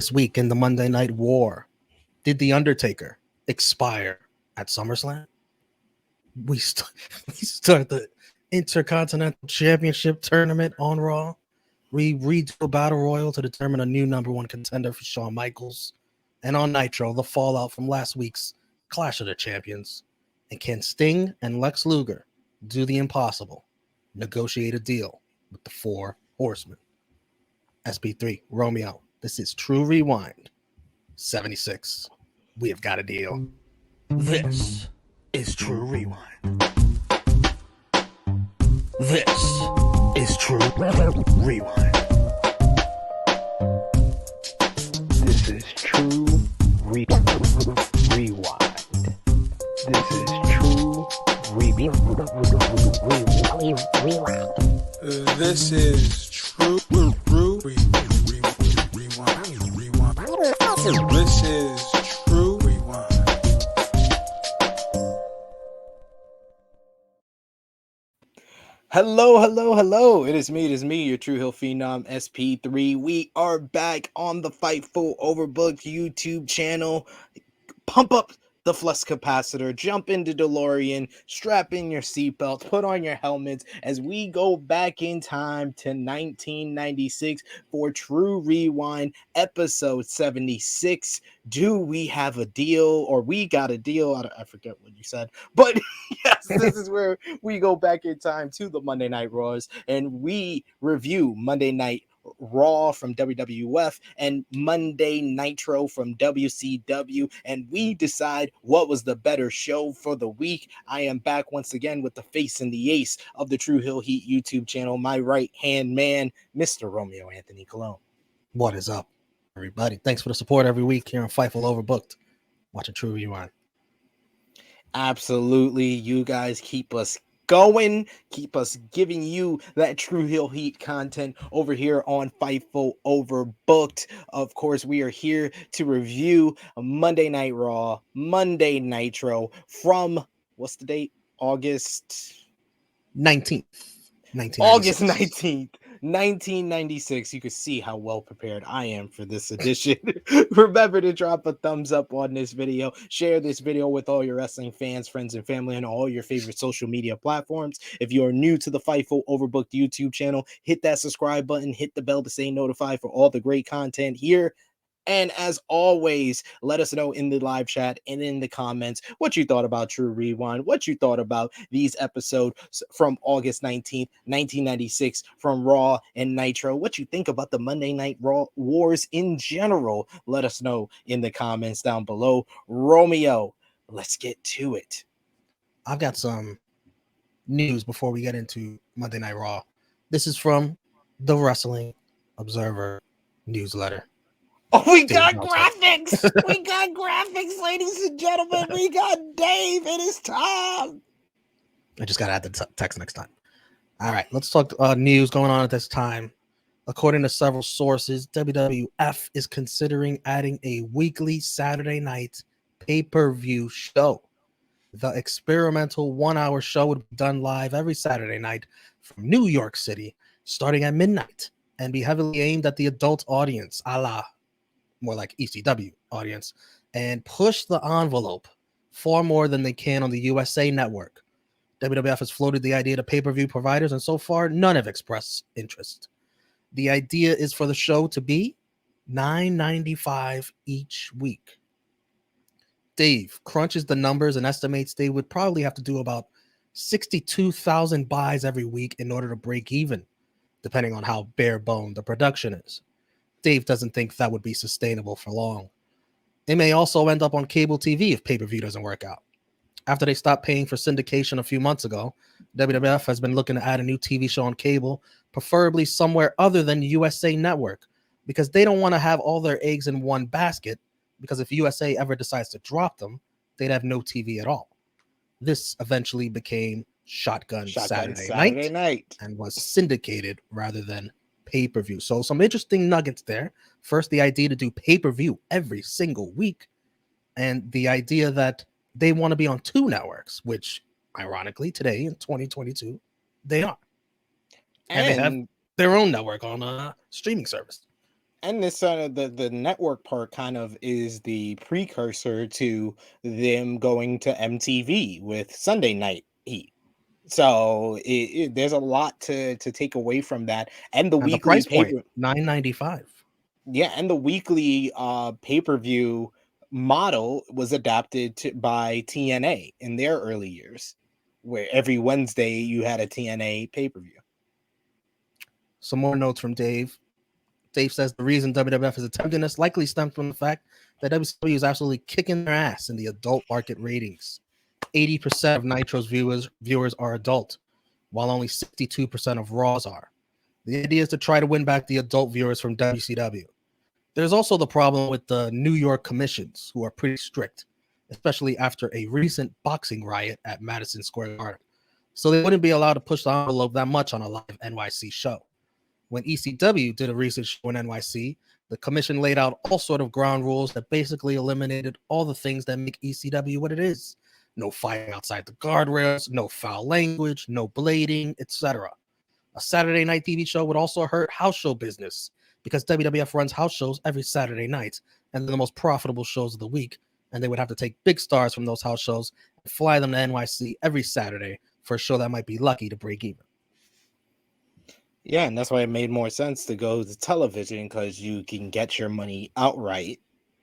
This week in the Monday Night War, did the Undertaker expire at SummerSlam? We start the Intercontinental Championship tournament on Raw. We redo a battle royal to determine a new number one contender for Shawn Michaels. And on Nitro, the fallout from last week's Clash of the Champions. And can Sting and Lex Luger do the impossible? Negotiate a deal with the Four Horsemen. SP3, Romeo. This is True Rewind 76. We have got a deal. This is True Rewind. This is True Rewind. This is True Rewind. This is True Rewind. This is True Rewind. This is True Rewind. Hello. It is me, your Tru Heel Phenom, SP3. We are back on the Fightful Overbooked YouTube channel. Pump up the flux capacitor, jump into DeLorean, strap in your seatbelts, put on your helmets as we go back in time to 1996 for True Rewind episode 76. Do we have a deal, or we got a deal? I forget what you said, but yes, this is where we go back in time to the Monday Night Raws and we review Monday Night Raw from WWF and Monday Nitro from WCW, and we decide what was the better show for the week. I am back once again with the face and the ace of the Tru Heel Heat YouTube channel, my right hand man, Mr. Romeo Anthony Colon. What is up, everybody? Thanks for the support every week here on Fightful Overbooked. Watching True Rewind. Absolutely, you guys keep us going, keep us giving you that Tru Heel Heat content over here on Fightful Overbooked. Of course, we are here to review Monday Night Raw, Monday Nitro from, what's the date? August 19th. August 19th. 1996. You can see how well prepared I am for this edition. Remember to drop a thumbs up on this video, share this video with all your wrestling fans, friends, and family on all your favorite social media platforms. If you are new to the Fightful Overbooked YouTube channel, hit that subscribe button, hit the bell to stay notified for all the great content here. And as always, let us know in the live chat and in the comments what you thought about True Rewind, what you thought about these episodes from August 19th, 1996 from Raw and Nitro, what you think about the Monday Night Raw Wars in general. Let us know in the comments down below. Romeo, let's get to it. I've got some news before we get into Monday Night Raw. This is from the Wrestling Observer newsletter. Oh, we got graphics. We got graphics, ladies and gentlemen. We got Dave. It is time. I just got to add the text next time. All right, let's talk news going on at this time. According to several sources, WWF is considering adding a weekly Saturday night pay-per-view show. The experimental 1-hour show would be done live every Saturday night from New York City, starting at midnight, and be heavily aimed at the adult audience, a la more like ECW audience, and push the envelope far more than they can on the USA Network. WWF has floated the idea to pay-per-view providers, and so far, none have expressed interest. The idea is for the show to be $9.95 each week. Dave crunches the numbers and estimates they would probably have to do about 62,000 buys every week in order to break even, depending on how bare-boned the production is. Dave doesn't think that would be sustainable for long. They may also end up on cable TV if pay-per-view doesn't work out. After they stopped paying for syndication a few months ago, WWF has been looking to add a new TV show on cable, preferably somewhere other than USA Network, because they don't want to have all their eggs in one basket, because if USA ever decides to drop them, they'd have no TV at all. This eventually became Shotgun Saturday night and was syndicated rather than pay-per-view. So some interesting nuggets there. First, the idea to do pay-per-view every single week, and the idea that they want to be on two networks, which ironically today in 2022 they are, and they have their own network on a streaming service. And this the network part kind of is the precursor to them going to MTV with Sunday Night Heat. So there's a lot to take away from that, and the And the weekly price point, paper, $9.95. yeah, and the weekly pay-per-view model was adapted by TNA in their early years, where every Wednesday you had a TNA pay-per-view. Some more notes from Dave. Dave says the reason WWF is attempting this likely stems from the fact that WCW is absolutely kicking their ass in the adult market ratings. 80% of Nitro's viewers are adult, while only 62% of Raw's are. The idea is to try to win back the adult viewers from WCW. There's also the problem with the New York commissions, who are pretty strict, especially after a recent boxing riot at Madison Square Garden. So they wouldn't be allowed to push the envelope that much on a live NYC show. When ECW did a recent show in NYC, the commission laid out all sort of ground rules that basically eliminated all the things that make ECW what it is. No fighting outside the guardrails, no foul language, no blading, etc. A Saturday night TV show would also hurt house show business because WWF runs house shows every Saturday night, and they're the most profitable shows of the week, and they would have to take big stars from those house shows and fly them to NYC every Saturday for a show that might be lucky to break even. Yeah, and that's why it made more sense to go to television, because you can get your money outright,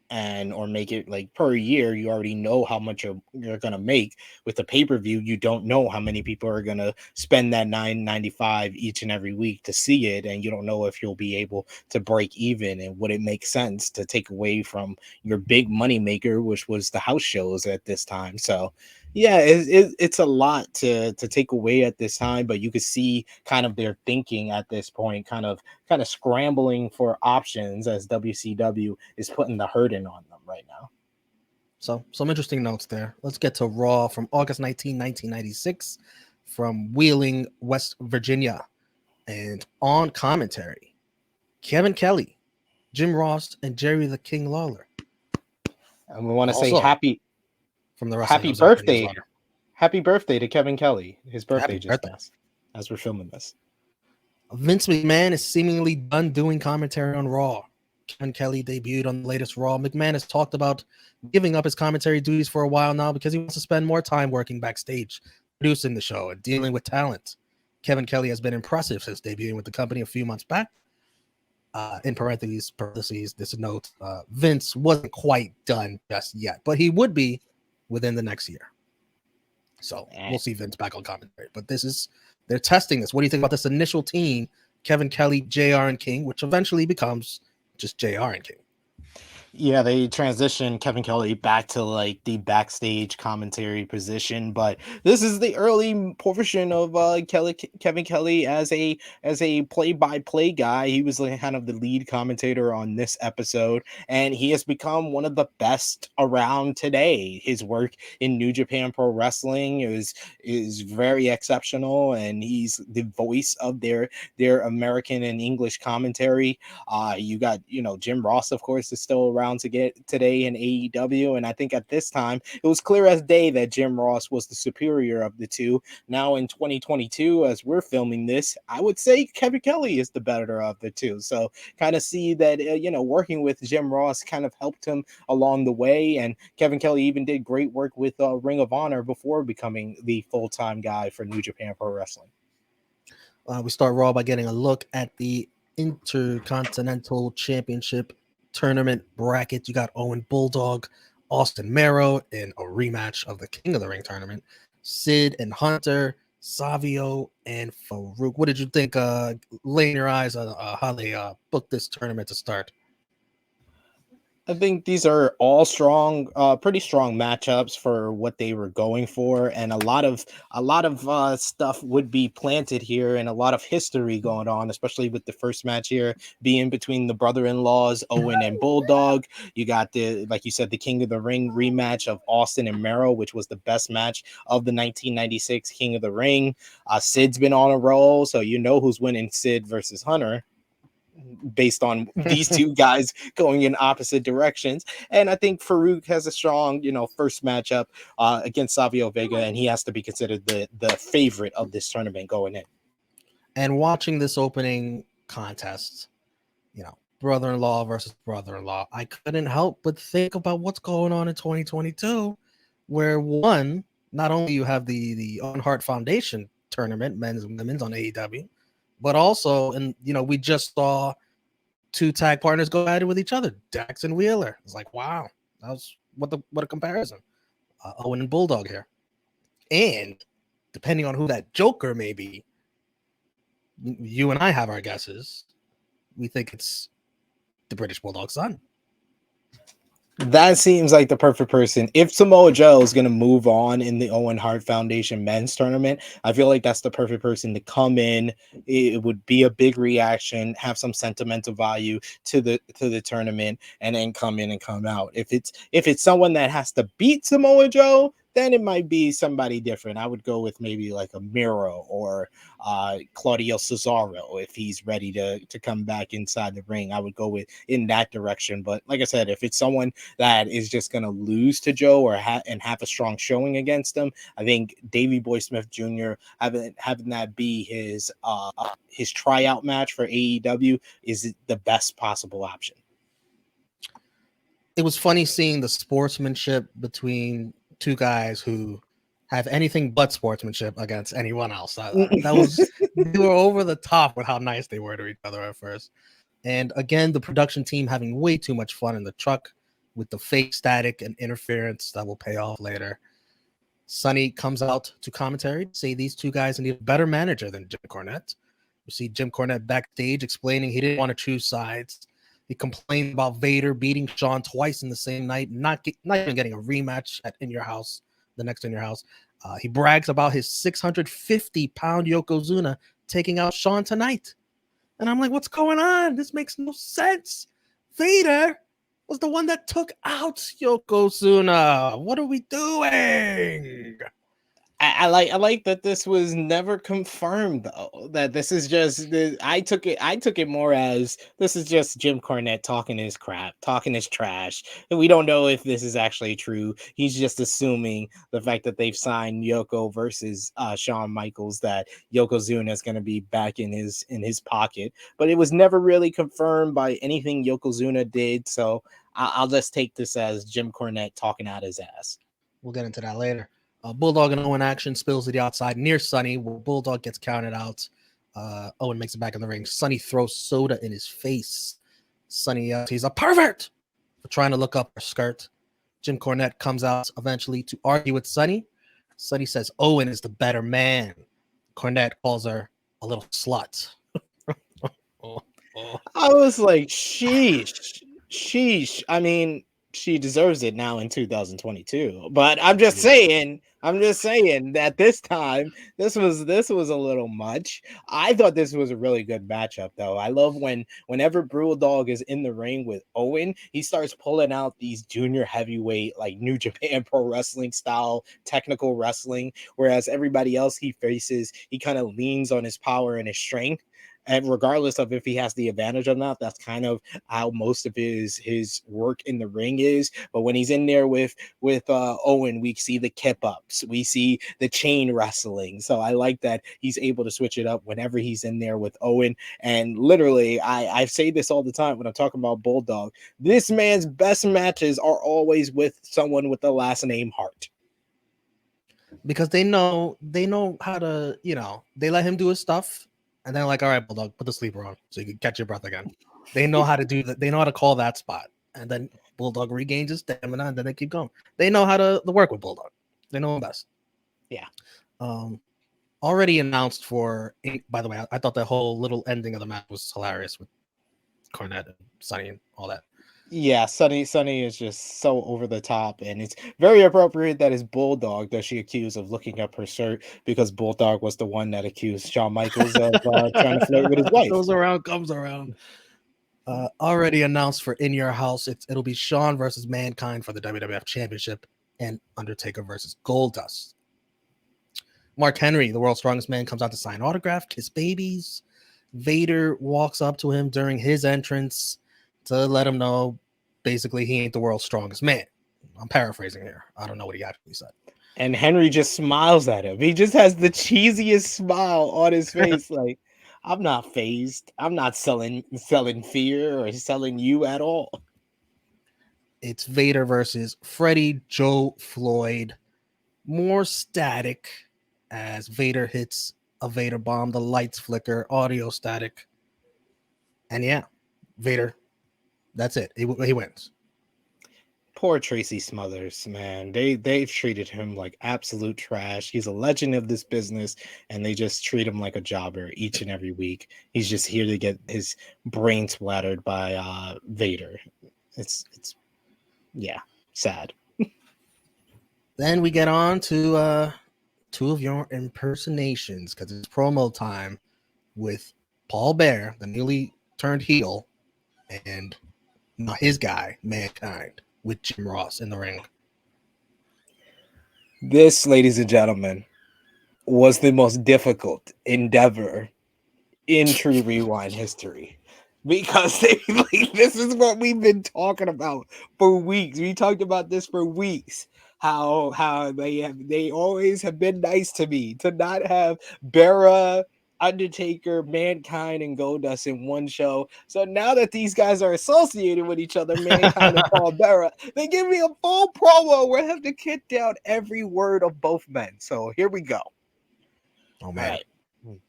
and or make it like per year. You already know how much you're gonna make. With the pay-per-view, you don't know how many people are gonna spend that $9.95 each and every week to see it, and you don't know if you'll be able to break even. And would it make sense to take away from your big money maker, which was the house shows at this time? So yeah, it's a lot to take away at this time, but you could see kind of their thinking at this point, kind of scrambling for options as WCW is putting the hurting on them right now. So some interesting notes there. Let's get to Raw from August 19, 1996 from Wheeling, West Virginia. And on commentary, Kevin Kelly, Jim Ross, and Jerry the King Lawler. And we want to say Also, happy from the Wrestling happy Observer birthday. newsletter. Happy birthday to Kevin Kelly. His birthday Happy just birthday. passed as we're filming this. Vince McMahon is seemingly done doing commentary on Raw. Kevin Kelly debuted on the latest Raw. McMahon has talked about giving up his commentary duties for a while now because he wants to spend more time working backstage, producing the show, and dealing with talent. Kevin Kelly has been impressive since debuting with the company a few months back. In parentheses, this note, Vince wasn't quite done just yet, but he would be within the next year. So we'll see Vince back on commentary. But they're testing this. What do you think about this initial team, Kevin Kelly, JR, and King, which eventually becomes just JR and King? Yeah, they transitioned Kevin Kelly back to like the backstage commentary position, but this is the early portion of Kevin Kelly as a play-by-play guy. He was like kind of the lead commentator on this episode, and he has become one of the best around today. His work in New Japan Pro Wrestling is very exceptional, and he's the voice of their American and English commentary. You got, Jim Ross, of course, is still around to get today in AEW, and I think at this time it was clear as day that Jim Ross was the superior of the two. Now in 2022, as we're filming this, I would say Kevin Kelly is the better of the two. So kind of see that working with Jim Ross kind of helped him along the way, and Kevin Kelly even did great work with Ring of Honor before becoming the full-time guy for New Japan Pro Wrestling. We start Raw by getting a look at the Intercontinental Championship tournament bracket. You got Owen Bulldog, Austin Mero in a rematch of the King of the Ring tournament, Sid and Hunter, Savio and Farouk. What did you think, laying your eyes on how they booked this tournament to start? I think these are all pretty strong matchups for what they were going for, and a lot of stuff would be planted here, and a lot of history going on, especially with the first match here being between the brother-in-laws Owen and Bulldog. You got like you said, the King of the Ring rematch of Austin and Mero, which was the best match of the 1996 King of the Ring. Sid's been on a roll, so you know who's winning, Sid versus Hunter, based on these two guys going in opposite directions. And I think Farouk has a strong, first matchup against Savio Vega, and he has to be considered the favorite of this tournament going in. And watching this opening contest, brother-in-law versus brother-in-law, I couldn't help but think about what's going on in 2022, where one, not only you have the Owen Hart Foundation tournament, men's and women's on AEW, but also, and we just saw two tag partners go at it with each other, Dax and Wheeler. It's like, wow, that was what a comparison. Owen and Bulldog here, and depending on who that Joker may be, you and I have our guesses. We think it's the British Bulldog's son. That seems like the perfect person. If Samoa Joe is going to move on in the Owen Hart Foundation men's tournament, I feel like that's the perfect person to come in. It would be a big reaction, have some sentimental value to the tournament, and then come in and come out. If it's someone that has to beat Samoa Joe, then it might be somebody different. I would go with maybe like a Miro or Claudio Cesaro if he's ready to come back inside the ring. I would go with in that direction. But like I said, if it's someone that is just going to lose to Joe or have a strong showing against him, I think Davey Boy Smith Jr. having that be his tryout match for AEW is the best possible option. It was funny seeing the sportsmanship between two guys who have anything but sportsmanship against anyone else. That was they were over the top with how nice they were to each other at first. And again, the production team having way too much fun in the truck with the fake static and interference that will pay off later. Sonny comes out to commentary to say these two guys need a better manager than Jim Cornette. We see Jim Cornette backstage explaining he didn't want to choose sides. He complained about Vader beating Shawn twice in the same night, not even getting a rematch at In Your House, the next In Your House. He brags about his 650-pound Yokozuna taking out Shawn tonight. And I'm like, what's going on? This makes no sense. Vader was the one that took out Yokozuna. What are we doing? I like that this was never confirmed though. That this is just I took it more as this is just Jim Cornette talking his crap, talking his trash. And we don't know if this is actually true. He's just assuming the fact that they've signed Yoko versus Shawn Michaels that Yokozuna is going to be back in his pocket. But it was never really confirmed by anything Yokozuna did. So I'll just take this as Jim Cornette talking out his ass. We'll get into that later. Bulldog and Owen action spills to the outside near Sonny, where Bulldog gets counted out. Owen makes it back in the ring. Sonny throws soda in his face. Sonny yells, he's a pervert for trying to look up her skirt. Jim Cornette comes out eventually to argue with Sonny. Sonny says Owen is the better man. Cornette calls her a little slut. I was like, sheesh. I mean, she deserves it now in 2022. But I'm just saying that this time this was a little much. I thought this was a really good matchup though. I love whenever Bulldog is in the ring with Owen, he starts pulling out these junior heavyweight like New Japan Pro Wrestling style technical wrestling, whereas everybody else he faces, he kind of leans on his power and his strength. And regardless of if he has the advantage or not, that's kind of how most of his work in the ring is. But when he's in there with Owen, we see the kip ups, we see the chain wrestling. So I like that he's able to switch it up whenever he's in there with Owen. And literally, I say this all the time when I'm talking about Bulldog. This man's best matches are always with someone with the last name Hart. Because they know how to, they let him do his stuff. And they're like, all right, Bulldog, put the sleeper on so you can catch your breath again. They know how to do that. They know how to call that spot. And then Bulldog regains his stamina, and then they keep going. They know how to work with Bulldog. They know him best. Yeah. Already announced for, by the way, I thought the whole little ending of the match was hilarious with Cornette and Sonny and all that. Yeah, Sonny is just so over the top, and it's very appropriate that it's Bulldog that she accused of looking up her shirt because Bulldog was the one that accused Shawn Michaels of trying to flirt with his wife. Goes around, comes around. Already announced for In Your House, it'll be Shawn versus Mankind for the WWF Championship and Undertaker versus Goldust. Mark Henry, the world's strongest man, comes out to sign autograph, kiss babies. Vader walks up to him during his entrance to let him know basically he ain't the world's strongest man. I'm paraphrasing here. I don't know what he actually said. And Henry just smiles at him. He just has the cheesiest smile on his face. Like, I'm not phased. I'm not selling fear or selling you at all. It's Vader versus Freddie Joe Floyd. More static as Vader hits a Vader bomb. The lights flicker, audio static. And yeah, Vader, that's it. He wins. Poor Tracy Smothers, man. They've treated him like absolute trash. He's a legend of this business, and they just treat him like a jobber each and every week. He's just here to get his brain splattered by Vader. It's yeah, sad. Then we get on to two of your impersonations because it's promo time with Paul Bear, the newly turned heel, and not his guy, Mankind, with Jim Ross in the ring. This, ladies and gentlemen, was the most difficult endeavor in True Rewind history. Because this is what we've been talking about for weeks. We talked about this for weeks. How they always have been nice to me to not have Barra, Undertaker, Mankind, and Goldust in one show. So now that these guys are associated with each other, Mankind and Paul Bearer, they give me a full promo where I have to kick down every word of both men. So here we go. Oh man. All right.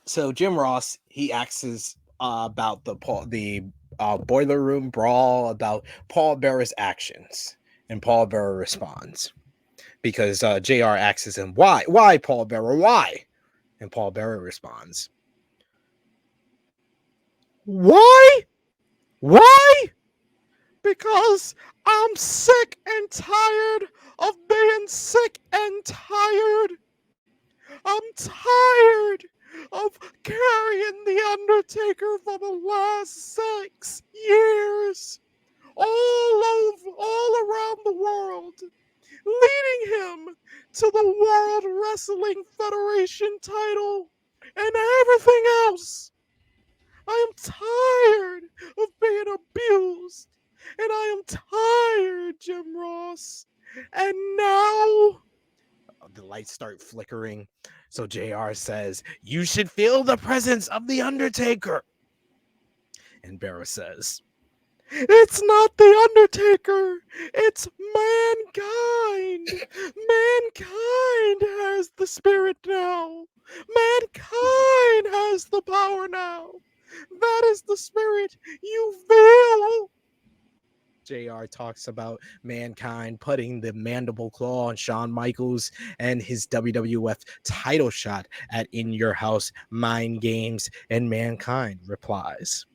So Jim Ross, he asks about the boiler room brawl, about Paul Bearer's actions, and Paul Bearer responds because JR asks him, why Paul Bearer, why? And Paul Bearer responds, why? Because I'm sick and tired of being sick and tired. I'm tired of carrying the Undertaker for the last 6 years, all around the world, leading him to the World Wrestling Federation title and everything else. I am tired of being abused, and I am tired, Jim Ross. And now the lights start flickering. So JR says, you should feel the presence of the Undertaker. And Barra says, it's not the Undertaker. It's Mankind. Mankind has the spirit now. Mankind has the power now. That is the spirit you feel. JR talks about Mankind putting the mandible claw on Shawn Michaels and his WWF title shot at In Your House Mind Games, and Mankind replies,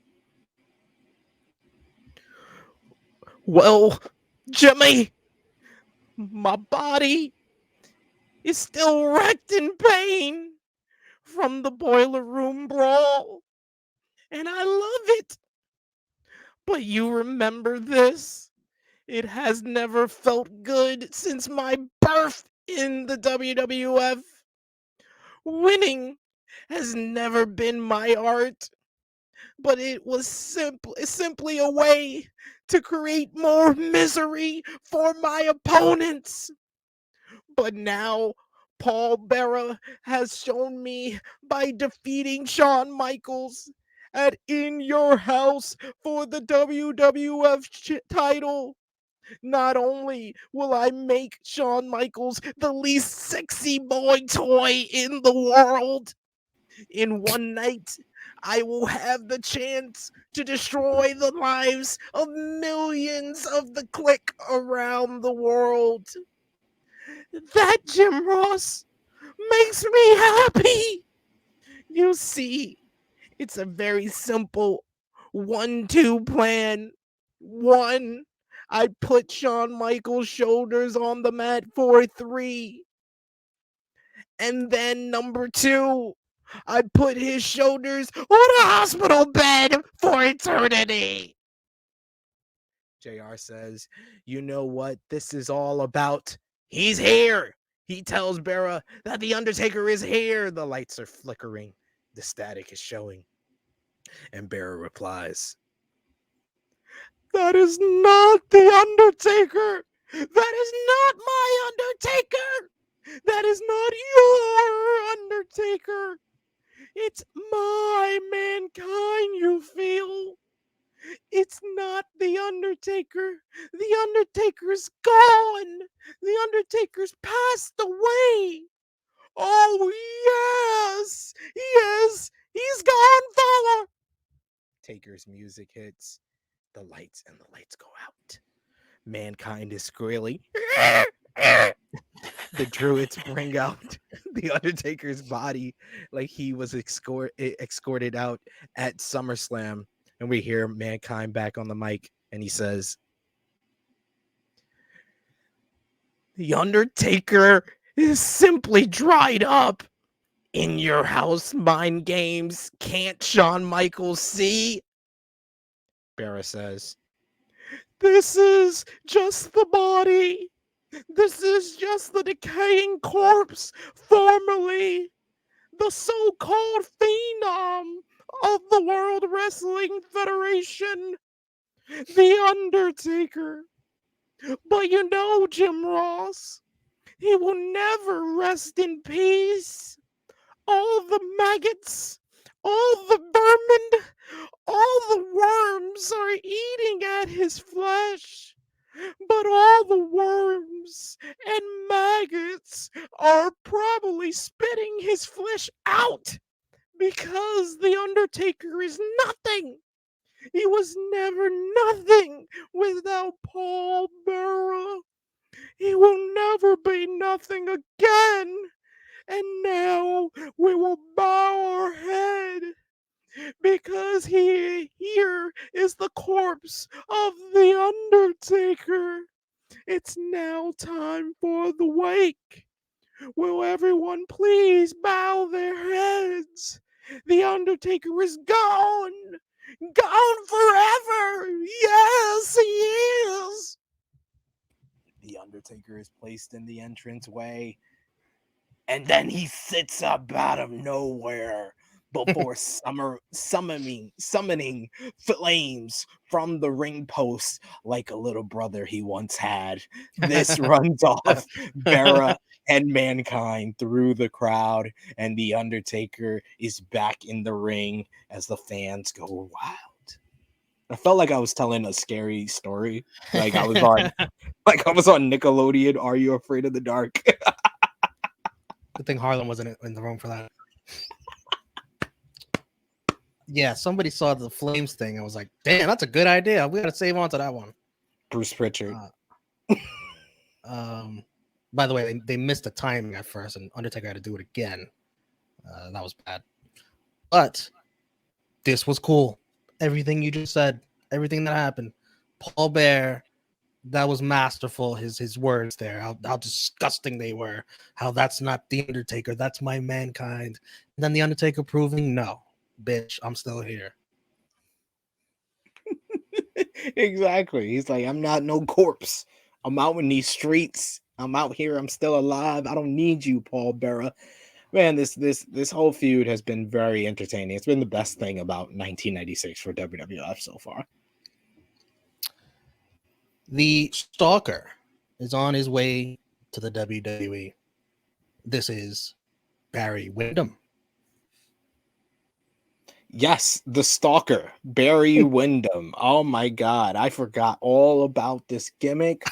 well, Jimmy, my body is still wrecked in pain from the boiler room brawl, and I love it. But you remember this? It has never felt good since my birth in the WWF. Winning has never been my art, but it was simply a way to create more misery for my opponents. But now Paul Bearer has shown me by defeating Shawn Michaels at In Your House for the WWF title. Not only will I make Shawn Michaels the least sexy boy toy in the world, in one night, I will have the chance to destroy the lives of millions of the clique around the world. That, Jim Ross, makes me happy. You see, it's a very simple 1-2 plan. 1, I put Shawn Michaels' shoulders on the mat for 3. And then number 2, I put his shoulders on a hospital bed for eternity. JR says, you know what this is all about? He's here. He tells Barra that the Undertaker is here. The lights are flickering. The static is showing. And Barra replies, that is not the Undertaker. That is not my Undertaker. That is not your Undertaker. It's my mankind you feel. It's not the Undertaker. The Undertaker's gone. The Undertaker's passed away. Oh, yes. Yes. He's gone, fella. Taker's music hits. The lights go out. Mankind is squealing. The Druids bring out the Undertaker's body like he was escorted out at SummerSlam. And we hear Mankind back on the mic, and he says, "The Undertaker is simply dried up. In your house, mind games. Can't Shawn Michaels see?" Barra says, "This is just the body. This is just the decaying corpse, formerly the so-called phenom of the World Wrestling Federation, the Undertaker. But you know, Jim Ross, he will never rest in peace. All the maggots, all the vermin, all the worms are eating at his flesh. But all the worms and maggots are probably spitting his flesh out because the Undertaker is nothing. He was never nothing without Paul Bearer. He will never be nothing again. And now we will bow our head because here is the corpse of the Undertaker. It's now time for the wake. Will everyone please bow their heads? The Undertaker is gone. Gone forever. Yes, he is." The Undertaker is placed in the entranceway, and then he sits up out of nowhere before summoning flames from the ring post like a little brother he once had. This runs off Barra and Mankind through the crowd, and the Undertaker is back in the ring as the fans go wild. I felt like I was telling a scary story. Like I was on Nickelodeon. Are You Afraid of the Dark? Good thing Harlan wasn't in the room for that. Yeah, somebody saw the flames thing. I was like, damn, that's a good idea. We got to save on to that one. Bruce Pritchard. By the way, they missed the timing at first, and Undertaker had to do it again. That was bad. But this was cool. Everything you just said, everything that happened. Paul Bear, that was masterful. His words there, how disgusting they were. How that's not the Undertaker, that's my Mankind. And then the Undertaker proving, no, bitch, I'm still here. Exactly. He's like, I'm not no corpse. I'm out in these streets. I'm out here. I'm still alive. I don't need you, Paul Bearer. Man, this whole feud has been very entertaining. It's been the best thing about 1996 for WWF so far. The Stalker is on his way to the WWE. This is Barry Windham. Yes, the Stalker, Barry Windham. Oh my God, I forgot all about this gimmick,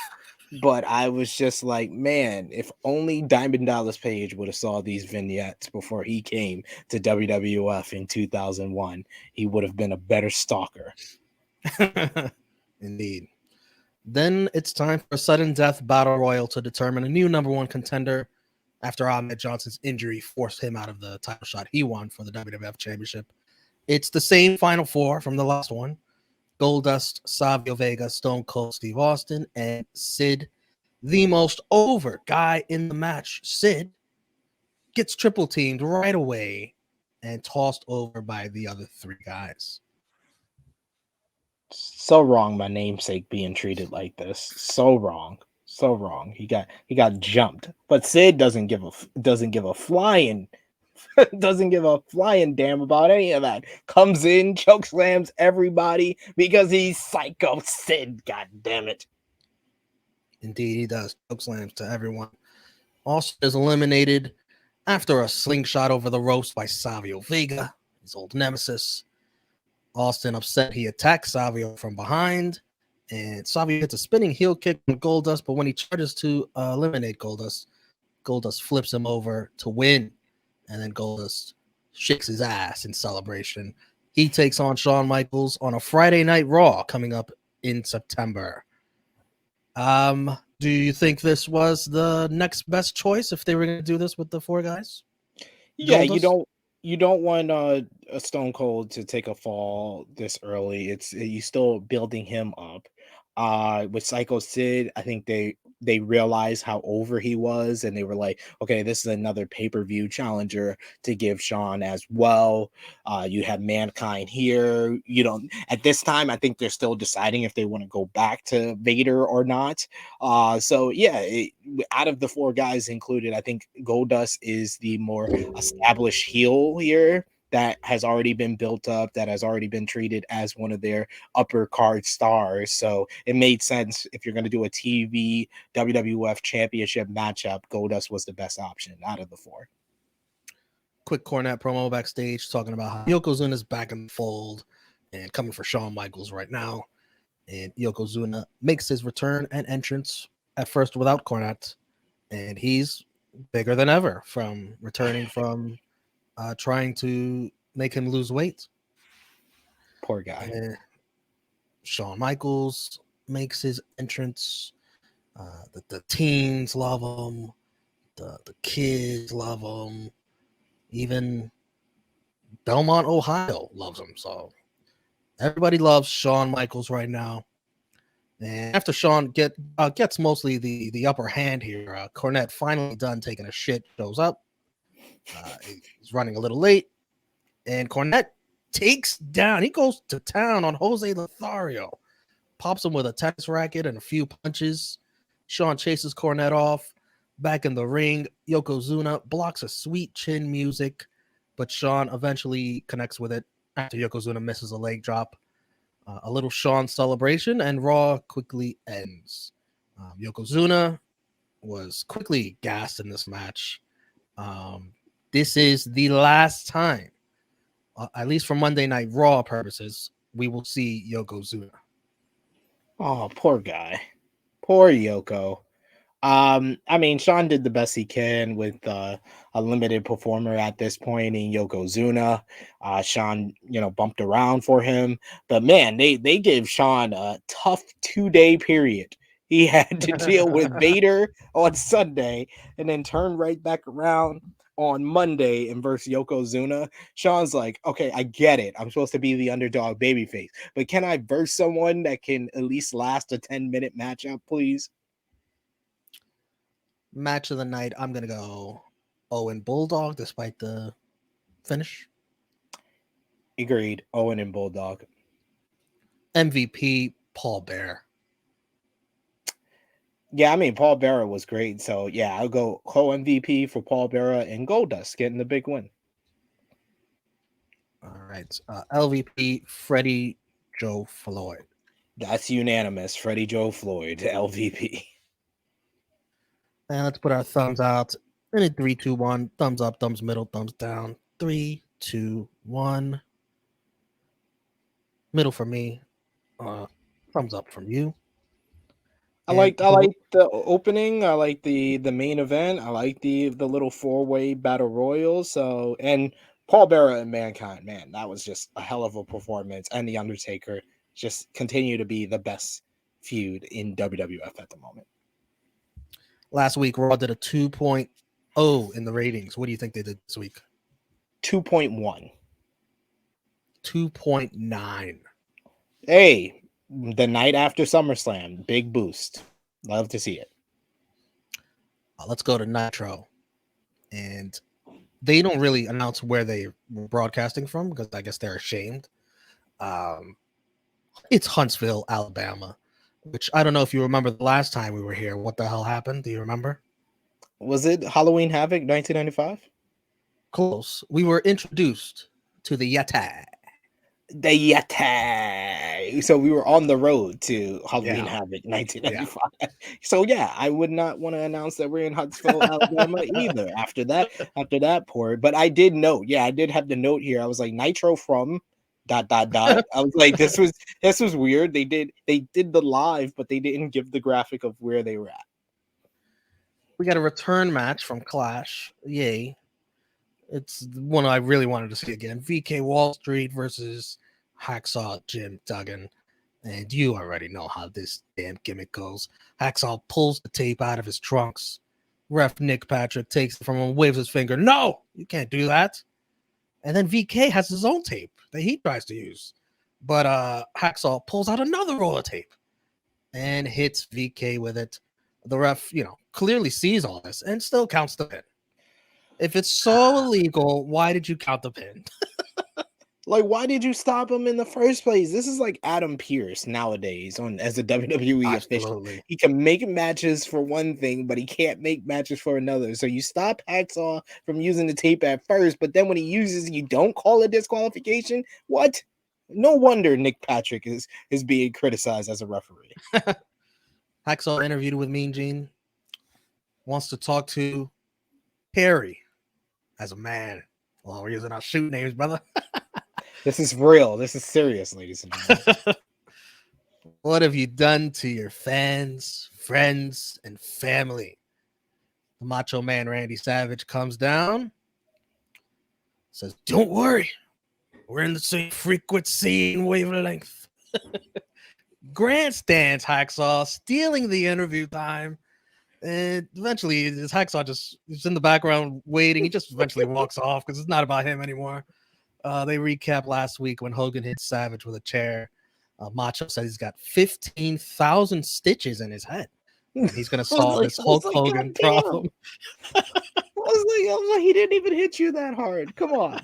but I was just like, man, if only Diamond Dallas Page would have saw these vignettes before he came to WWF in 2001, he would have been a better Stalker. Indeed. Then it's time for a sudden death battle royal to determine a new number one contender after Ahmed Johnson's injury forced him out of the title shot he won for the WWF Championship. It's the same final four from the last one. Goldust, Savio Vega, Stone Cold Steve Austin, and Sid, the most over guy in the match. Sid gets triple teamed right away and tossed over by the other three guys. So wrong, my namesake being treated like this. So wrong. So wrong. He got jumped. But Sid doesn't give a flying doesn't give a flying damn about any of that. Comes in, choke slams everybody because he's Psycho Sid. God damn it. Indeed, he does. Choke slams to everyone. Also is eliminated After a slingshot over the ropes by Savio Vega, his old nemesis, Austin upset. He attacks Savio from behind, and Savio hits a spinning heel kick on Goldust, but when he charges to eliminate Goldust, Goldust flips him over to win, and then Goldust shakes his ass in celebration. He takes on Shawn Michaels on a Friday Night Raw coming up in September. Do you think this was the next best choice if they were going to do this with the four guys? Yeah, Goldust? you don't want a Stone Cold to take a fall this early. It's you still building him up. With Psycho Sid, I think they realized how over he was, and they were like, okay, this is another pay-per-view challenger to give Shawn as well. You have Mankind here. You don't at this time, I think they're still deciding if they want to go back to Vader or not. So yeah, out of the four guys included, I think Goldust is the more established heel here that has already been built up, that has already been treated as one of their upper card stars. So it made sense if you're going to do a TV WWF championship matchup, Goldust was the best option out of the four. Quick Cornette promo backstage talking about how Yokozuna's back in the fold and coming for Shawn Michaels right now. And Yokozuna makes his return and entrance at first without Cornette, and he's bigger than ever from returning from trying to make him lose weight. Poor guy. And Shawn Michaels makes his entrance. The teens love him. The kids love him. Even Belmont, Ohio loves him. So everybody loves Shawn Michaels right now. And after Shawn gets mostly the upper hand here, Cornette finally done taking a shit, shows up. He's running a little late. And Cornette takes down, he goes to town on Jose Lothario. Pops him with a tennis racket and a few punches. Shawn chases Cornette off. Back in the ring, Yokozuna blocks a sweet chin music, but Shawn eventually connects with it after Yokozuna misses a leg drop. A little Shawn celebration, and Raw quickly ends. Yokozuna was quickly gassed in this match. This is the last time, at least for Monday Night Raw purposes, we will see Yokozuna. Oh, poor guy. Poor Yoko. I mean, Shawn did the best he can with a limited performer at this point in Yokozuna. Shawn, bumped around for him, but man, they gave Shawn a tough 2-day period. He had to deal with Vader on Sunday and then turn right back around on Monday and versus Yokozuna. Shawn's like, okay, I get it. I'm supposed to be the underdog babyface, but can I verse someone that can at least last a 10-minute matchup, please? Match of the night, I'm going to go Owen Bulldog despite the finish. Agreed. Owen and Bulldog. MVP, Paul Bearer. Yeah, I mean, Paul Bearer was great. So, yeah, I'll go co-MVP for Paul Bearer and Goldust getting the big win. All right. LVP, Freddie Joe Floyd. That's unanimous. Freddie Joe Floyd, LVP. And let's put our thumbs out. In a 3, 2, 1. Thumbs up, thumbs middle, thumbs down. 3, 2, 1. Middle for me. Thumbs up from you. I like the opening. I like the main event. I like the little 4-way battle royal. So, and Paul Bearer and Mankind, man, that was just a hell of a performance. And the Undertaker just continue to be the best feud in WWF at the moment. Last week, Raw did a 2.0 in the ratings. What do you think they did this week? 2.1. 2.9. Hey, the night after SummerSlam, big boost. Love to see it. Let's go to Nitro. And they don't really announce where they were broadcasting from because I guess they're ashamed. It's Huntsville, Alabama, which I don't know if you remember the last time we were here. What the hell happened? Do you remember? Was it Halloween Havoc 1995? Close. We were introduced to the Yeti. The Yeti. Okay, so we were on the road to Halloween Yeah. Havoc 1995. So yeah, I would not want to announce that we're in Huntsville, Alabama either after that pour. But I did note, yeah, I did have the note here. I was like Nitro from ... I was like, this was weird. They did the live, but they didn't give the graphic of where they were at. We got a return match from Clash. Yay. It's one I really wanted to see again. VK Wall Street versus Hacksaw Jim Duggan. And you already know how this damn gimmick goes. Hacksaw pulls the tape out of his trunks. Ref Nick Patrick takes it from him, waves his finger. No, you can't do that. And then VK has his own tape that he tries to use. But Hacksaw pulls out another roll of tape and hits VK with it. The ref, clearly sees all this and still counts the pin. If it's so illegal, why did you count the pin? Like, why did you stop him in the first place? This is like Adam Pearce nowadays as a WWE official. He can make matches for one thing, but he can't make matches for another. So you stop Hacksaw from using the tape at first, but then when he uses, you don't call it disqualification. What? No wonder Nick Patrick is being criticized as a referee. Hacksaw interviewed with Mean Gene. Wants to talk to Harry as a man. Well, we're using our shoot names, brother. This is real. This is serious, ladies and gentlemen. What have you done to your fans, friends, and family? The Macho Man Randy Savage comes down, says, "Don't worry, we're in the same frequency and wavelength." Grandstands Hacksaw, stealing the interview time. And eventually, Hacksaw just is in the background waiting. He just eventually walks off because it's not about him anymore. They recap last week when Hogan hit Savage with a chair. Macho said he's got 15,000 stitches in his head. And he's going to solve this Hulk Hogan problem. I was like, he didn't even hit you that hard. Come on.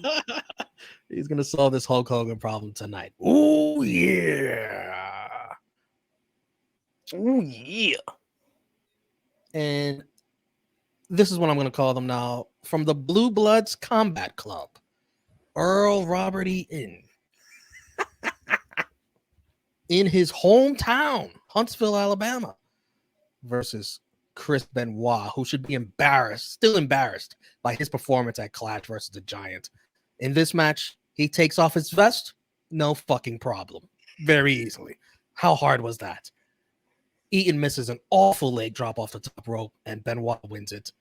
He's going to solve this Hulk Hogan problem tonight. Oh, yeah. Oh, yeah. And this is what I'm going to call them now. From the Blue Bloods Combat Club, Earl Robert Eaton. In his hometown, Huntsville, Alabama, versus Chris Benoit, who should be still embarrassed by his performance at Clash versus the Giant. In this match, he takes off his vest, no fucking problem. Very easily. How hard was that? Eaton misses an awful leg drop off the top rope, and Benoit wins it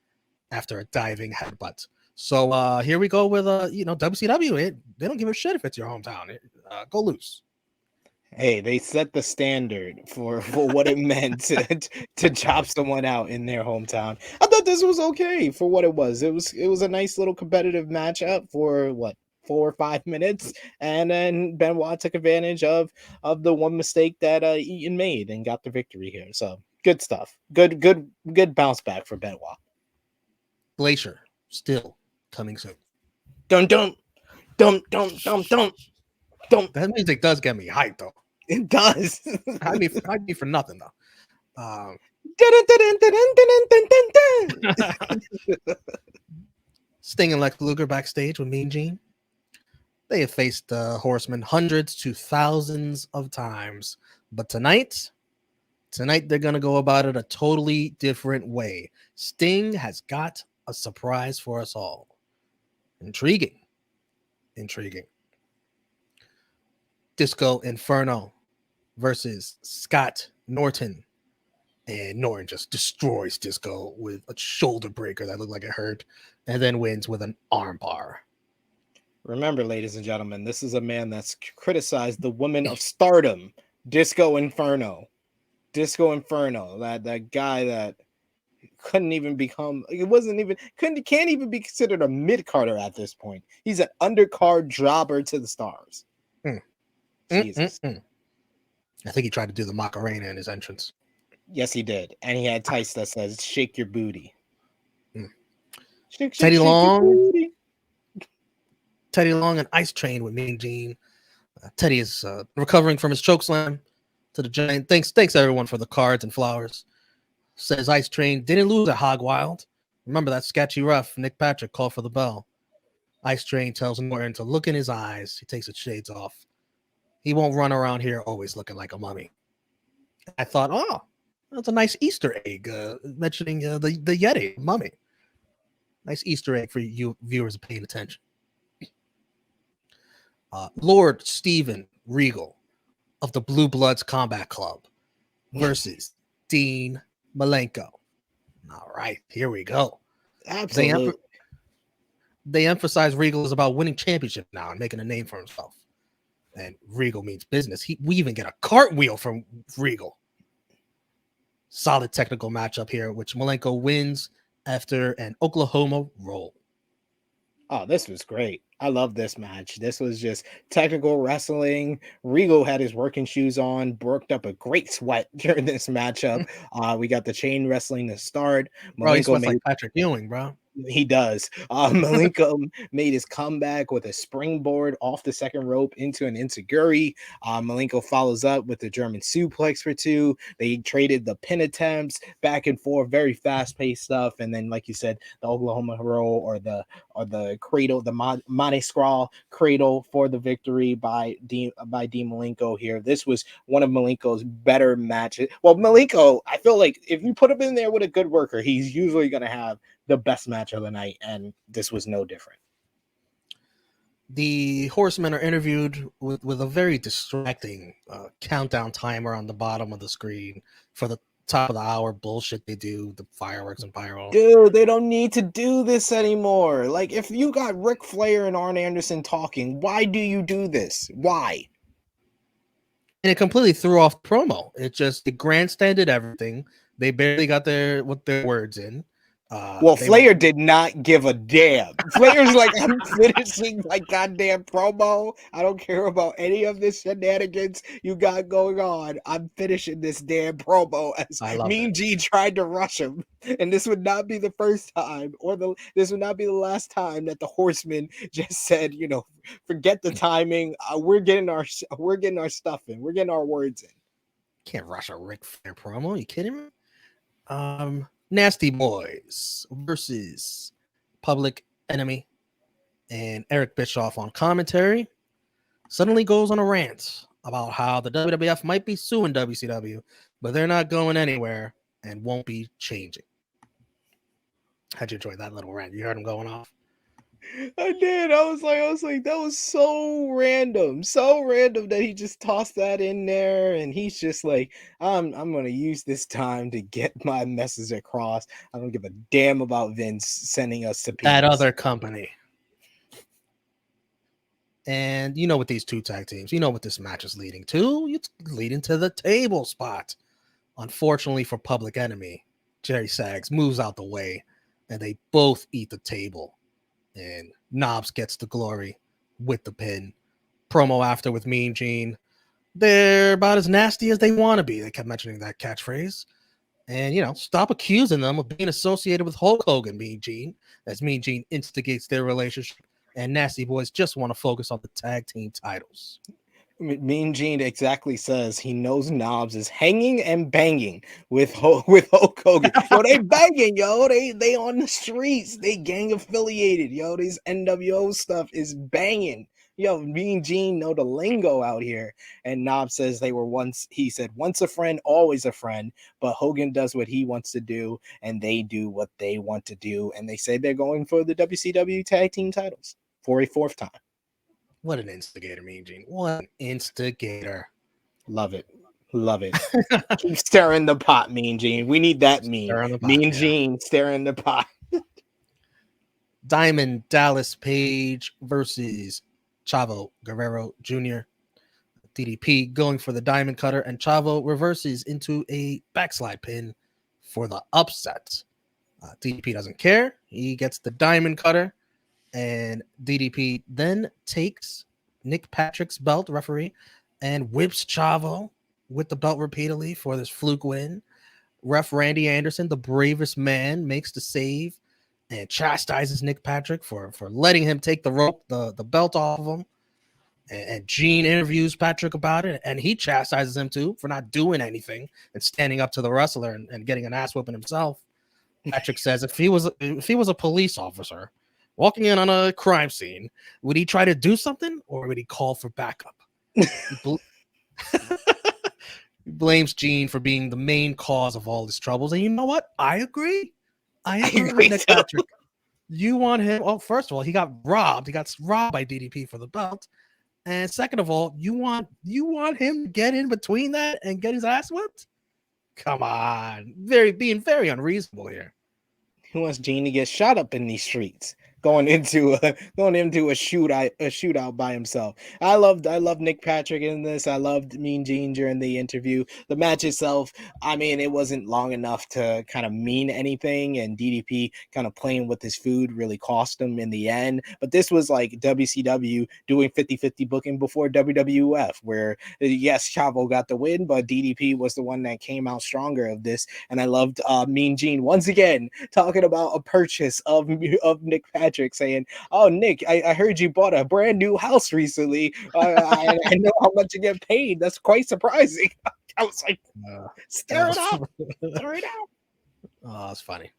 after a diving headbutt. So here we go with WCW. They don't give a shit if it's your hometown. Go loose. Hey, they set the standard for what it meant to chop someone out in their hometown. I thought this was okay for what it was. It was a nice little competitive matchup for 4 or 5 minutes, and then Benoit took advantage of the one mistake that Eaton made and got the victory here. So good stuff. Good bounce back for Benoit. Glacier still coming soon. Don't. That music does get me hyped though. It does. I'd be for nothing though. Sting and Lex Luger backstage with Mean Gene. They have faced the Horsemen hundreds to thousands of times, but tonight they're gonna go about it a totally different way. Sting has got a surprise for us all. Intriguing. Disco Inferno versus Scott Norton. And Norton just destroys Disco with a shoulder breaker that looked like it hurt, and then wins with an armbar. Remember, ladies and gentlemen, this is a man that's criticized the woman of stardom, Disco Inferno. That guy that couldn't even become, can't even be considered a mid-carder at this point. He's an undercard jobber to the stars. Jesus. I think he tried to do the Macarena in his entrance. Yes, he did. And he had tights that says, "Shake your booty." Teddy Long. Teddy Long and Ice Train with Mean Gene. Teddy is recovering from his chokeslam to the Giant. Thanks everyone for the cards and flowers. Says Ice Train didn't lose at Hog Wild. Remember that sketchy ref, Nick Patrick, called for the bell. Ice Train tells Norton to look in his eyes. He takes his shades off. He won't run around here always looking like a mummy. I thought, oh, that's a nice Easter egg mentioning the Yeti mummy. Nice Easter egg for you viewers paying attention. Lord Steven Regal of the Blue Bloods Combat Club versus Dean Malenko. All right, here we go. Absolutely. They emphasize Regal is about winning championship now and making a name for himself. And Regal means business. We even get a cartwheel from Regal. Solid technical matchup here, which Malenko wins after an Oklahoma roll. Oh, this was great. I love this match. This was just technical wrestling. Regal had his working shoes on, worked up a great sweat during this matchup. We got the chain wrestling to start. Bro, he sweats made, like Patrick Ewing, bro. He does. Malenko made his comeback with a springboard off the second rope into an enziguri. Malenko follows up with the German suplex for two. They traded the pin attempts back and forth, very fast-paced stuff. And then, like you said, the Oklahoma roll or the cradle, the Monte Scrawl cradle for the victory by Dean Malenko here. This was one of Malenko's better matches. Well, Malenko, I feel like if you put him in there with a good worker, he's usually going to have the best match of the night, and this was no different. The Horsemen are interviewed with a very distracting countdown timer on the bottom of the screen for the top of the hour bullshit they do, the fireworks and pyro. Dude, they don't need to do this anymore. Like, if you got Ric Flair and Arn Anderson talking, why do you do this? Why? And it completely threw off the promo. It grandstanded everything. They barely got their words in. Flair did not give a damn. Flair's like, I'm finishing my goddamn promo. I don't care about any of this shenanigans you got going on. I'm finishing this damn promo. As Mean Gene tried to rush him, and this would not be the first time, this would not be the last time that the Horsemen just said, forget the timing. We're getting our stuff in. We're getting our words in. Can't rush a Ric Flair promo. You kidding me? Nasty Boys versus Public Enemy, and Eric Bischoff on commentary suddenly goes on a rant about how the WWF might be suing WCW, but they're not going anywhere and won't be changing. How'd you enjoy that little rant? You heard him going off? I did. I was like, that was so random that he just tossed that in there, and he's just like, I'm gonna use this time to get my message across. I don't give a damn about Vince sending us to that other company. And with these two tag teams, what this match is leading to. It's leading to the table spot. Unfortunately for Public Enemy, Jerry Sags moves out the way, and they both eat the table. And Knobs gets the glory with the pin. Promo after with Mean Gene. They're about as nasty as they want to be. They kept mentioning that catchphrase. And, stop accusing them of being associated with Hulk Hogan, Mean Gene, as Mean Gene instigates their relationship. And Nasty Boys just want to focus on the tag team titles. Mean Gene exactly says he knows Knobs is hanging and banging with Hulk Hogan. Yo, they banging, yo. They on the streets. They gang affiliated, yo. This NWO stuff is banging. Yo, Mean Gene know the lingo out here. And Knobs says he said, once a friend, always a friend. But Hogan does what he wants to do, and they do what they want to do. And they say they're going for the WCW tag team titles for a fourth time. What an instigator, Mean Gene. What an instigator. Love it. Keep stirring the pot, Mean Gene. We need that meme. Mean Gene stirring the pot. Diamond Dallas Page versus Chavo Guerrero Jr. DDP going for the Diamond Cutter, and Chavo reverses into a backslide pin for the upset. DDP doesn't care. He gets the Diamond Cutter. And DDP then takes Nick Patrick's belt, referee, and whips Chavo with the belt repeatedly for this fluke win. Ref Randy Anderson, the bravest man, makes the save and chastises Nick Patrick for letting him take the belt off of him. And Gene interviews Patrick about it, and he chastises him too for not doing anything and standing up to the wrestler and getting an ass whooping himself. Patrick says if he was a police officer walking in on a crime scene, would he try to do something or would he call for backup? He, bl- he blames Gene for being the main cause of all his troubles. And you know what? I agree. I agree with Nick too. Patrick. You want him? Oh, first of all, he got robbed. He got robbed by DDP for the belt. And second of all, you want him to get in between that and get his ass whipped? Come on, being very unreasonable here. He wants Gene to get shot up in these streets, going into a shootout by himself. I loved Nick Patrick in this. I loved Mean Gene during the interview. The match itself, I mean, it wasn't long enough to kind of mean anything, and DDP kind of playing with his food really cost him in the end. But this was like WCW doing 50-50 booking before WWF, where yes, Chavo got the win, but DDP was the one that came out stronger of this. And I loved Mean Gene once again talking about a purchase of Nick Patrick, saying, "Oh, Nick, I heard you bought a brand new house recently. I know how much you get paid. That's quite surprising." I was like, "Stir it up, stir it out." Oh, that's funny.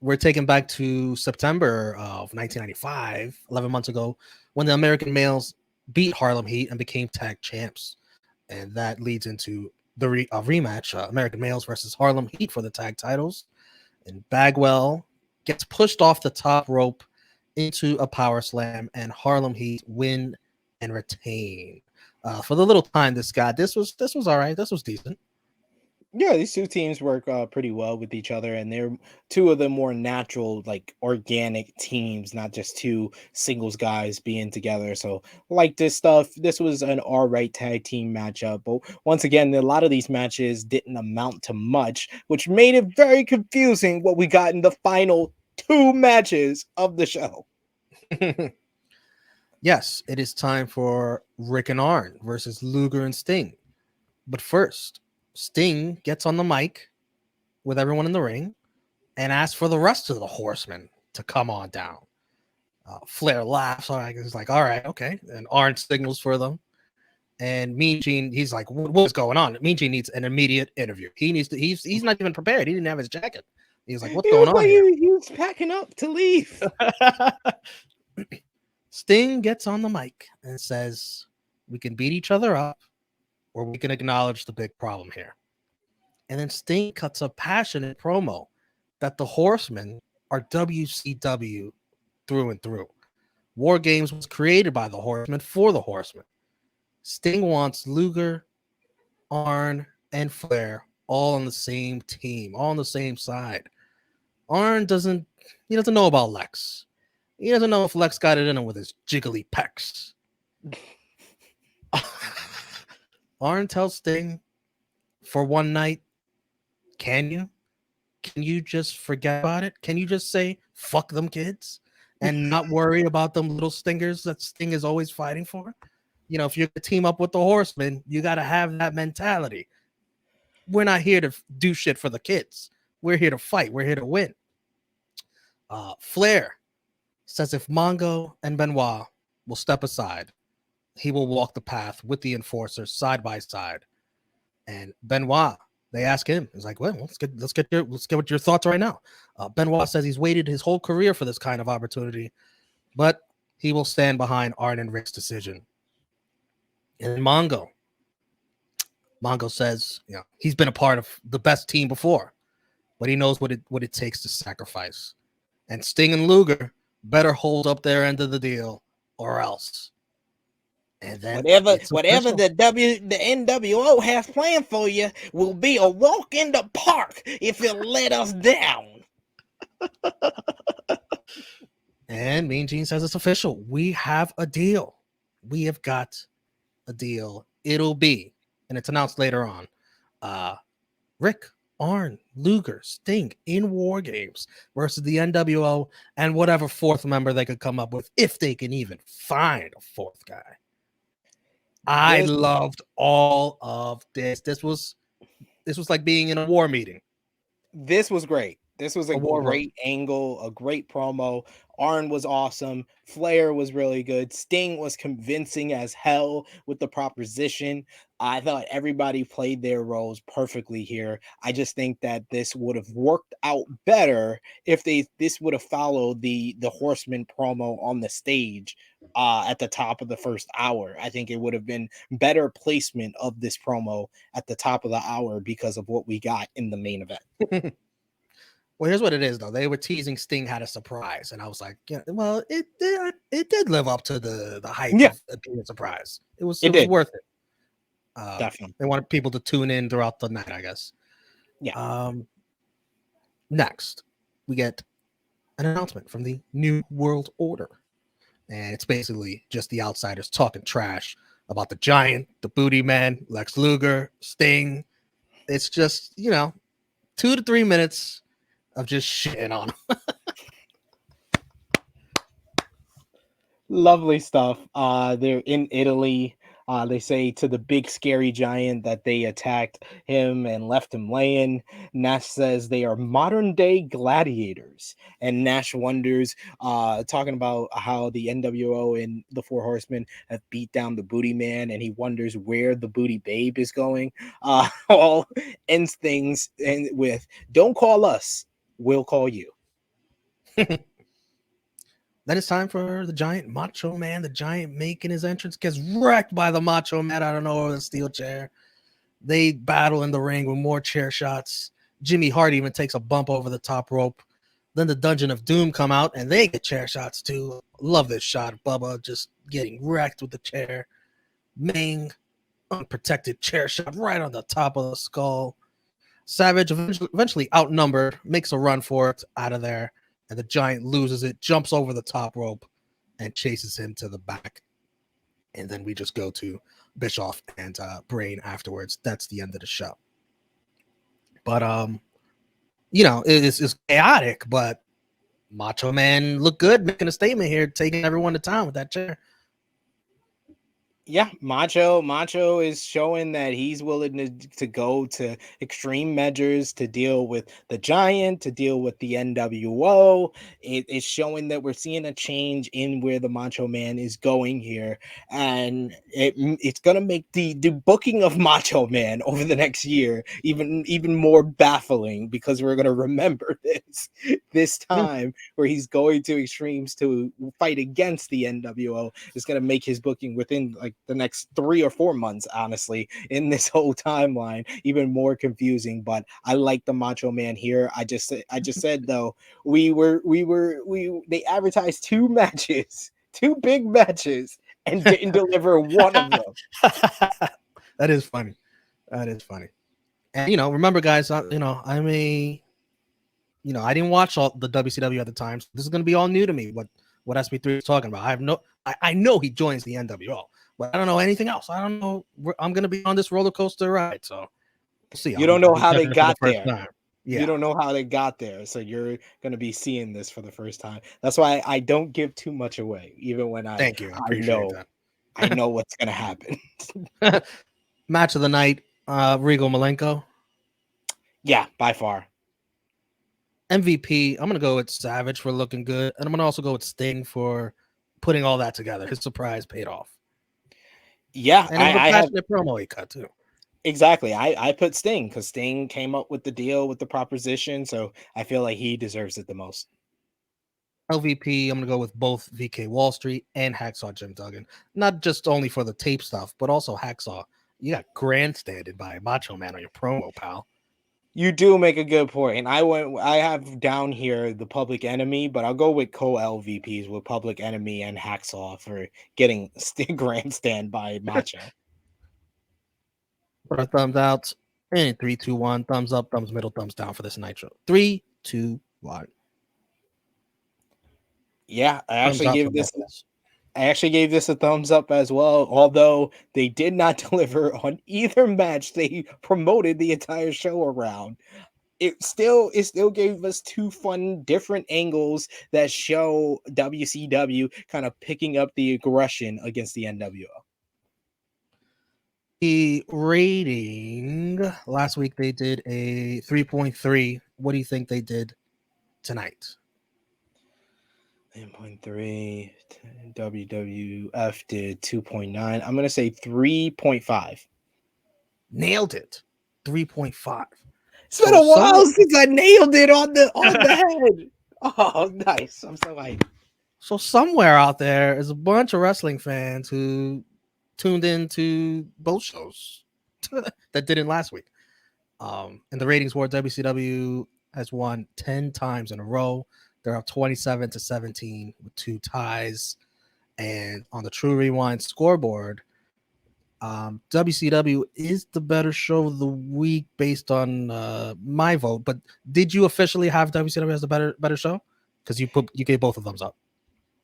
We're taken back to September of 1995, 11 months ago, when the American males beat Harlem Heat and became tag champs, and that leads into the rematch, American males versus Harlem Heat for the tag titles. And Bagwell gets pushed off the top rope into a power slam, and Harlem Heat win and retain. For the little time this was all right. This was decent. Yeah, these two teams work pretty well with each other, and they're two of the more natural, like organic teams, not just two singles guys being together. So, like this stuff, this was an all right tag team matchup. But once again, a lot of these matches didn't amount to much, which made it very confusing what we got in the final two matches of the show. Yes, it is time for Rick and Arn versus Luger and Sting. But first, Sting gets on the mic with everyone in the ring and asks for the rest of the Horsemen to come on down. Flair laughs. He's like, all right, okay. And Arn signals for them. And Mean Gene, he's like, what's going on? Mean Gene needs an immediate interview. He's not even prepared. He didn't have his jacket. He's like, what's going on here? He was packing up to leave. Sting gets on the mic and says, we can beat each other up, or we can acknowledge the big problem here. And then Sting cuts a passionate promo that the Horsemen are WCW through and through. War Games was created by the Horsemen for the Horsemen. Sting wants Luger, Arn, and Flair all on the same team, all on the same side. Arn doesn't know about Lex. He doesn't know if Lex got it in him with his jiggly pecs. Arn tells Sting, for one night, can you just forget about it? Can you just say, fuck them kids, and not worry about them little stingers that Sting is always fighting for? You know, if you're going to team up with the Horsemen, you got to have that mentality. We're not here to do shit for the kids. We're here to fight. We're here to win. Flair says if Mongo and Benoit will step aside, he will walk the path with the enforcers side by side. And Benoit, they ask him, he's like, well, let's get what your thoughts right now. Benoit says he's waited his whole career for this kind of opportunity, but he will stand behind Arn and Rick's decision. And Mongo says, he's been a part of the best team before, but he knows what it takes to sacrifice. And Sting and Luger better hold up their end of the deal, or else. And then whatever the NWO has planned for you will be a walk in the park if you let us down. And Mean Gene says it's official. We have a deal. We have got a deal. It'll be, and it's announced later on, Rick, Arn, Luger, Sting in War Games versus the NWO and whatever fourth member they could come up with, if they can even find a fourth guy. I loved all of this. This was like being in a war meeting. This was great. This was a war room. great angle, a great promo. Arn was awesome. Flair was really good. Sting was convincing as hell with the proposition. I thought everybody played their roles perfectly here. I just think that this would have worked out better if this would have followed the Horseman promo on the stage at the top of the first hour. I think it would have been better placement of this promo at the top of the hour because of what we got in the main event. Well, here's what it is, though. They were teasing Sting had a surprise, and I was like, yeah, well, it did live up to the hype Yeah. of it being a surprise. It was It did. worth it. Definitely. They wanted people to tune in throughout the night, I guess. Yeah. Next, we get an announcement from the New World Order, and it's basically just the outsiders talking trash about the Giant, the Booty Man, Lex Luger, Sting. It's just 2 to 3 minutes of just shitting on them. Lovely stuff. They're in Italy. They say to the big scary giant that they attacked him and left him laying. Nash says they are modern day gladiators. And Nash wonders, talking about how the NWO and the Four Horsemen have beat down the Booty Man, and he wonders where the Booty Babe is going. All ends things with, don't call us, we'll call you. Then it's time for the Giant, Macho Man. The Giant making his entrance, gets wrecked by the Macho Man out of nowhere with a steel chair. They battle in the ring with more chair shots. Jimmy Hart even takes a bump over the top rope. Then the Dungeon of Doom come out, and they get chair shots too. Love this shot. Bubba just getting wrecked with the chair. Ming, unprotected chair shot right on the top of the skull. Savage, eventually outnumbered, makes a run for it out of there. And the Giant loses it, jumps over the top rope, and chases him to the back. And then we just go to Bischoff and Brain afterwards. That's the end of the show. But it's chaotic, but Macho Man looked good, making a statement here, taking everyone to town with that chair. Yeah, Macho is showing that he's willing to go to extreme measures to deal with the Giant, to deal with the NWO. It's showing that we're seeing a change in where the Macho Man is going here, and it's gonna make the booking of Macho Man over the next year even more baffling, because we're gonna remember this time where he's going to extremes to fight against the NWO is gonna make his booking within like the next 3 or 4 months, honestly, in this whole timeline, even more confusing. But I like the Macho Man here. I just said though, they advertised 2 matches, 2 big matches, and didn't deliver one of them. That is funny. And remember, guys, I didn't watch all the WCW at the time. So this is going to be all new to me. What SP3 is talking about. I know he joins the NWO, but I don't know anything else. I don't know. I'm going to be on this roller coaster ride, so we'll see. You don't know how they got there. Yeah. You don't know how they got there, so you're going to be seeing this for the first time. That's why I don't give too much away, even when Thank you. I appreciate that. I know what's going to happen. Match of the night, Regal Malenko. Yeah, by far. MVP, I'm going to go with Savage for looking good, and I'm going to also go with Sting for putting all that together. His surprise paid off. Yeah, and it was a passionate promo he cut too. Exactly. I put Sting because Sting came up with the deal with the proposition, so I feel like he deserves it the most. LVP, I'm going to go with both VK Wall Street and Hacksaw Jim Duggan. Not just only for the tape stuff, but also Hacksaw. You got grandstanded by Macho Man on your promo, pal. You do make a good point. And I have down here the Public Enemy, but I'll go with co-LVPs with Public Enemy and Hacksaw for getting grandstand by Macho. Put our thumbs out. And 3, 2, 1. Thumbs up, thumbs middle, thumbs down for this Nitro. 3, 2, 1. Yeah, I actually gave this a thumbs up as well, although they did not deliver on either match they promoted the entire show around. It still gave us 2 fun different angles that show WCW kind of picking up the aggression against the NWO. The rating last week, they did a 3.3. What do you think they did tonight? 9.3. WWF did 2.9. I'm going to say 3.5. Nailed it. 3.5. It's been a while since I nailed it on the head. Oh, nice. I'm so hyped. So somewhere out there is a bunch of wrestling fans who tuned into both shows that didn't last week. And the ratings were WCW has won 10 times in a row. They're up 27-17 with 2 ties. And on the True Rewind scoreboard, WCW is the better show of the week based on my vote. But did you officially have WCW as the better show? Because you gave both of them up.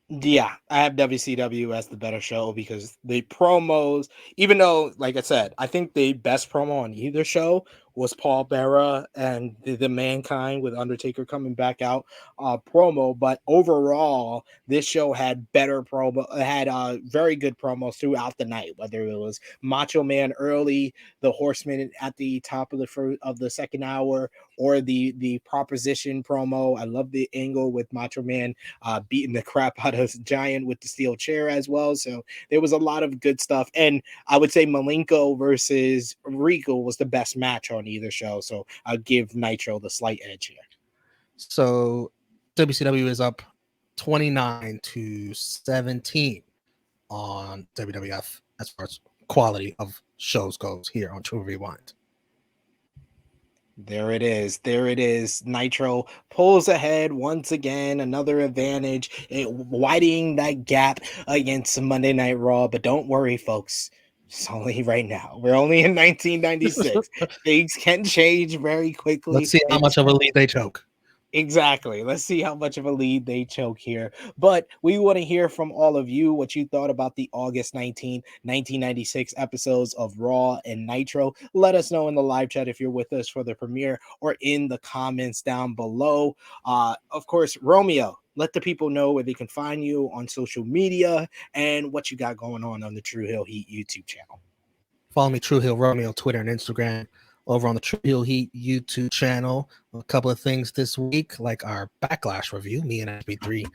Yeah, I have WCW as the better show because the promos, even though, like I said, I think the best promo on either show was Paul Bearer and the Mankind with Undertaker coming back out promo. But overall, this show had better promo, had very good promos throughout the night, whether it was Macho Man early, the Horsemen at the top of the second hour, or the Proposition promo. I love the angle with Macho Man beating the crap out of Giant with the steel chair as well. So there was a lot of good stuff. And I would say Malenko versus Regal was the best match on either show. So I'll give Nitro the slight edge here. So WCW is up 29-17 on WWF as far as quality of shows goes here on True Rewind. There it is. There it is. Nitro pulls ahead once again. Another advantage, widening that gap against Monday Night Raw. But don't worry, folks. It's only right now. We're only in 1996. Things can change very quickly. Let's see how much of a lead they choke. Exactly. Let's see how much of a lead they choke here. But we want to hear from all of you what you thought about the August 19, 1996 episodes of Raw and Nitro. Let us know in the live chat if you're with us for the premiere or in the comments down below. Of course, Romeo, let the people know where they can find you on social media and what you got going on the Tru Heel Heat YouTube channel. Follow me, Tru Heel Romeo, Twitter and Instagram. Over on the Tru Heel Heat YouTube channel, a couple of things this week, like our Backlash review, me and SP3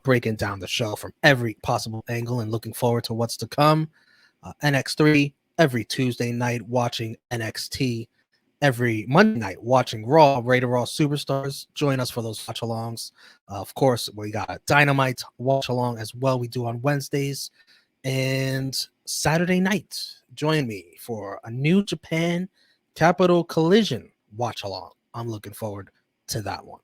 breaking down the show from every possible angle and looking forward to what's to come. NX3 every Tuesday night watching NXT, every Monday night watching Raw, Rated Raw Superstars. Join us for those watch-alongs. Of course, we got a Dynamite watch-along as well we do on Wednesdays. And Saturday night, join me for a New Japan Capital Collision watch along. I'm looking forward to that one.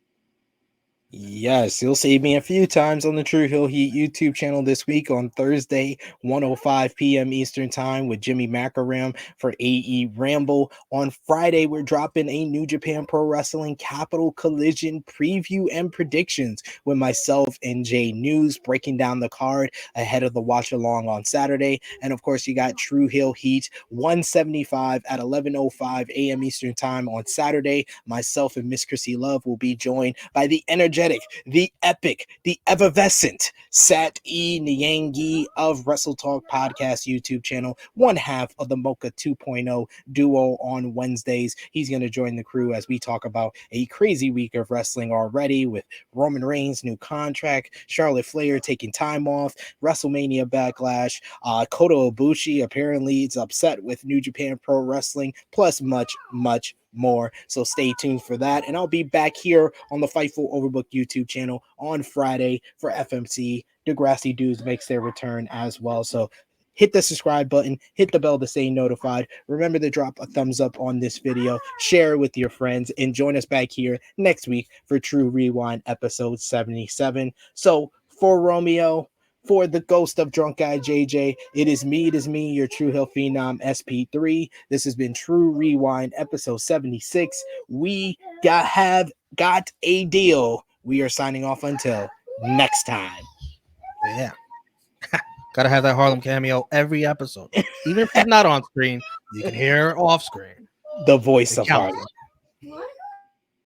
Yes, you'll see me a few times on the Tru Heel Heat YouTube channel this week on Thursday, 1:05 p.m. Eastern Time with Jimmy Macaram for AE Ramble. On Friday, we're dropping a New Japan Pro Wrestling Capital Collision preview and predictions with myself and Jay News breaking down the card ahead of the watch along on Saturday. And of course, you got Tru Heel Heat 175 at 11:05 a.m. Eastern Time on Saturday. Myself and Miss Chrissy Love will be joined by the energetic, the epic, the effervescent Sat E Nyangi of Wrestle Talk Podcast YouTube channel, one half of the Mocha 2.0 duo on Wednesdays. He's going to join the crew as we talk about a crazy week of wrestling already with Roman Reigns' new contract, Charlotte Flair taking time off, WrestleMania Backlash, Kota Ibushi apparently is upset with New Japan Pro Wrestling, plus much, much more. So stay tuned for that. And I'll be back here on the Fightful Overbooked YouTube channel on Friday for FMC. Degrassi Dudes makes their return as well. So hit the subscribe button, hit the bell to stay notified. Remember to drop a thumbs up on this video, share it with your friends, and join us back here next week for True Rewind episode 77. So for Romeo, for the ghost of drunk guy JJ, it is me, your Tru Heel Phenom SP3. This has been True Rewind episode 76. We have got a deal. We are signing off until next time. Yeah. Gotta have that Harlem cameo every episode. Even if it's not on screen, you can hear off screen. The voice of Harlem. What?